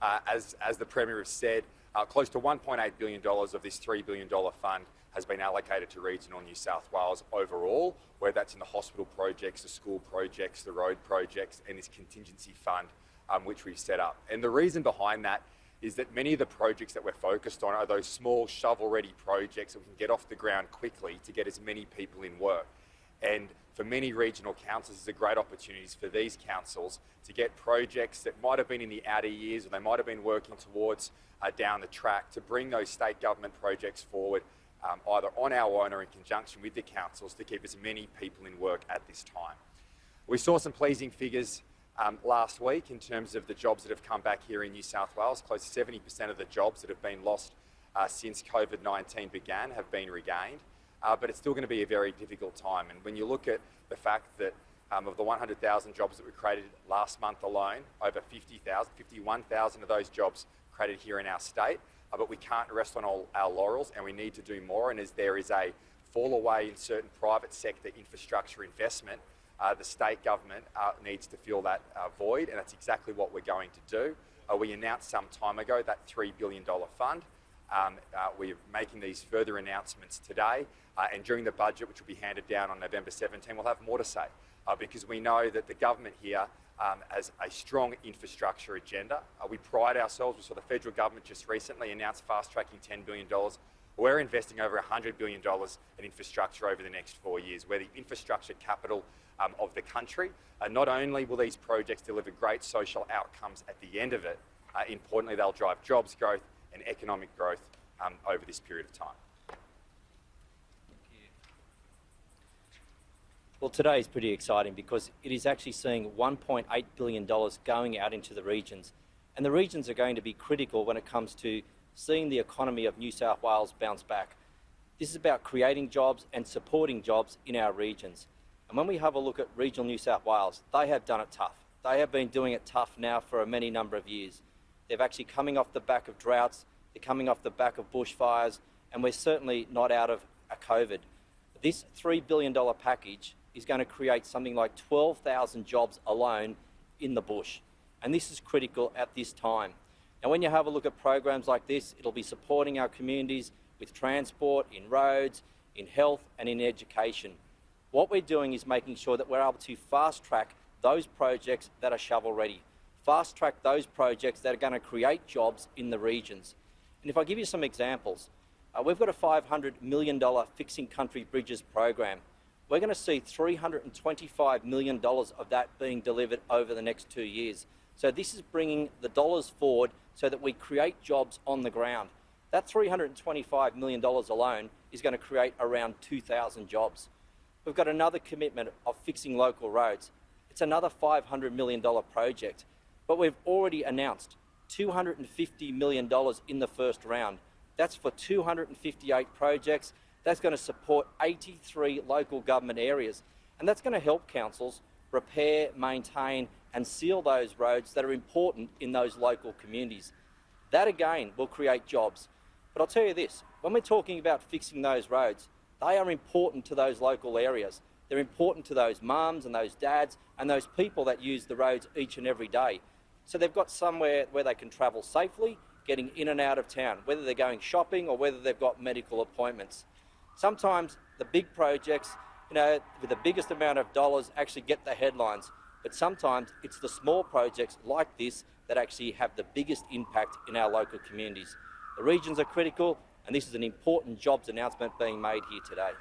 As the Premier has said, close to $1.8 billion of this $3 billion fund has been allocated to regional New South Wales overall, whether that's in the hospital projects, the school projects, the road projects, and this contingency fund which we've set up. And the reason behind that is that many of the projects that we're focused on are those small shovel-ready projects that we can get off the ground quickly to get as many people in work. And for many regional councils, there's a great opportunities for these councils to get projects that might have been in the outer years or they might have been working towards down the track to bring those state government projects forward either on our own or in conjunction with the councils to keep as many people in work at this time. We saw some pleasing figures last week in terms of the jobs that have come back here in New South Wales. Close to 70% of the jobs that have been lost since COVID-19 began have been regained. But it's still going to be a very difficult time. And when you look at the fact that of the 100,000 jobs that were created last month alone, over 51,000 of those jobs created here in our state, but we can't rest on all our laurels and we need to do more. And as there is a fall away in certain private sector infrastructure investment, the state government needs to fill that void, and that's exactly what we're going to do. We announced some time ago that $3 billion fund. We're making these further announcements today, and during the budget, which will be handed down on November 17, we'll have more to say, because we know that the government here has a strong infrastructure agenda. We pride ourselves. We saw the federal government just recently announce fast-tracking $10 billion. We're investing over $100 billion in infrastructure over the next 4 years. We're the infrastructure capital of the country. Not only will these projects deliver great social outcomes at the end of it, importantly, they'll drive jobs growth and economic growth over this period of time. Well, today is pretty exciting because it is actually seeing $1.8 billion going out into the regions. And the regions are going to be critical when it comes to seeing the economy of New South Wales bounce back. This is about creating jobs and supporting jobs in our regions. And when we have a look at regional New South Wales, they have done it tough. They have been doing it tough now for a many number of years. They're actually coming off the back of droughts, they're coming off the back of bushfires, and we're certainly not out of a COVID. This $3 billion package is going to create something like 12,000 jobs alone in the bush. And this is critical at this time. Now, when you have a look at programs like this, it'll be supporting our communities with transport, in roads, in health, and in education. What we're doing is making sure that we're able to fast-track those projects that are shovel-ready, fast-track those projects that are going to create jobs in the regions. And if I give you some examples, we've got a $500 million Fixing Country Bridges program. We're going to see $325 million of that being delivered over the next 2 years. So this is bringing the dollars forward so that we create jobs on the ground. That $325 million alone is going to create around 2,000 jobs. We've got another commitment of fixing local roads. It's another $500 million project, but we've already announced $250 million in the first round. That's for 258 projects. That's going to support 83 local government areas, and that's going to help councils repair, maintain and seal those roads that are important in those local communities. That again will create jobs. But I'll tell you this, when we're talking about fixing those roads, they are important to those local areas. They're important to those mums and those dads and those people that use the roads each and every day. So they've got somewhere where they can travel safely, getting in and out of town, whether they're going shopping or whether they've got medical appointments. Sometimes the big projects, with the biggest amount of dollars actually get the headlines, but sometimes it's the small projects like this that actually have the biggest impact in our local communities. The regions are critical, and this is an important jobs announcement being made here today.